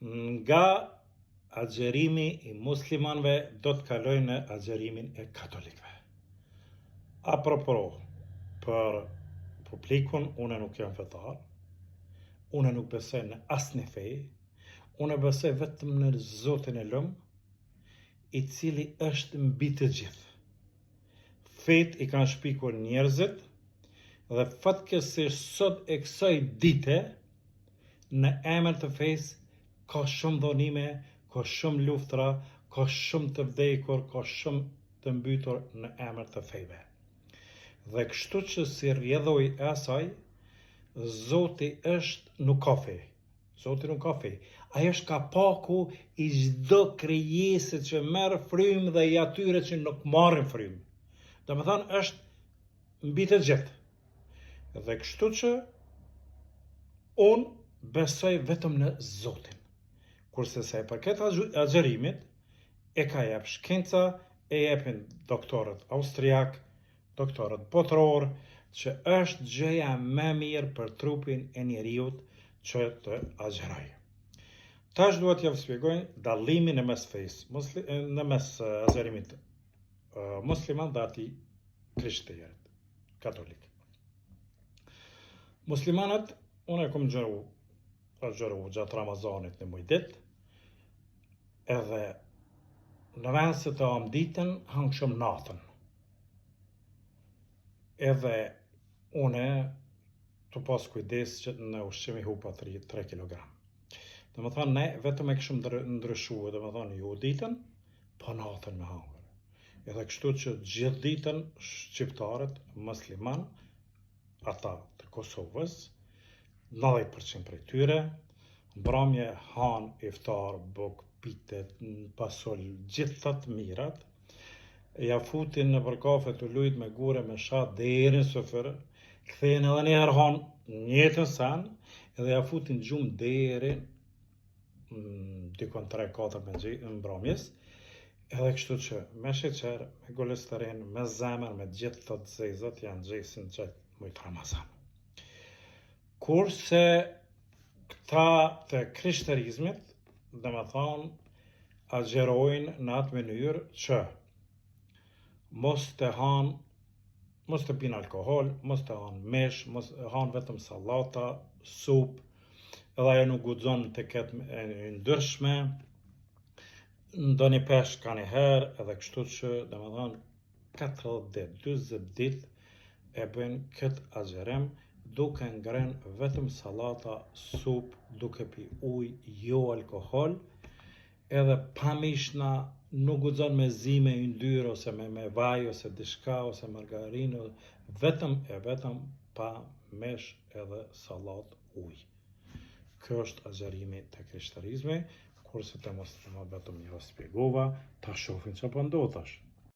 nga agjerimi i muslimanve do të kaloj në agjerimin e katolikve. Apropo, për publikun, une nuk jam fetar, une nuk besoj në asnjë fe, une besoj vetëm në Zotin e lëm, i cili është mbi të gjithë. Fet i kanë shpikur njerëzit, dhe fatkeqësisht sot e kësaj dite, në emër të fesë, ka shumë dhunime, ka shumë luftra, ka shumë të vdekur, ka shumë të mbytur në emër të fejve. Dhe kështu që si rrjedhoj e asaj, Zoti nuk ka fe. Zoti nuk ka fe. Ai është kapaku i çdo krijese që merr frymë dhe i atyre që nuk marrin frymë. Domethënë është mbi të gjithë. Dhe kështu që unë besoj vetëm në Zotin. Kurse sa i përket agjerimit, e ka jep shkenca, e jepin doktorët austriak, doktorët botror, që është gjëja më mirë për trupin e njeriut që të agjeroj. Tash duhet t'ja shpjegoj dallimin në mes fesë, në mes agjerimit musliman dhe atij krishterët, katolik. Muslimanët, unë e kom gjëru gjatë Ramazanit në muj ditë, edhe në vend se të ham ditën, hang shumë natën. Edhe une të pas kujdes që në ushqimi hupa 3 kg. Dhe më thonë, ne vetëm e këshëm ndryshua, dhe më thonë, ju ditën, pa natën me hangër. Edhe kështu që gjithë ditën, shqiptarët, musliman, ata të Kosovës, 90% prej tyre, mbrëmje han, iftar, buk, pitet, pasol, gjithat mirat, ja futin në për kafe të lujt me gure me shat deri në sofër, kthehen edhe një herë han njëtën san, edhe ja futin gjumë deri dikon 3-4 me mbrëmjes, edhe kështu që me sheqer, me golesterin, me zemër, me gjithë të zezat janë gjesin gjatë mujtë Ramazan. Kurse këta të krishterizmit, dhe me thonë, agjerojnë në atë mënyrë që mos të pinë alkohol, mos të hanë mesh, mos të hanë vetëm sallata, supë, edhe ajo nuk guxon të ketë ndryshme, ndonjë peshk ka një herë, edhe kështu që, dhe me thonë, 40 ditë, 40 ditë e bëjnë këtë agjerim, duke ngrënë vetëm sallata, supë, duke pi ujë, jo alkohol, edhe pa mishna, nuk guxon me zi me yndyrë, ose me vaj, ose diçka, ose margarinë, vetëm pa mesh edhe sallat ujë. Kjo është agjerimi të krishterizmi, kurse të mos vetëm një spjegova, ta shohin që po ndodh tash.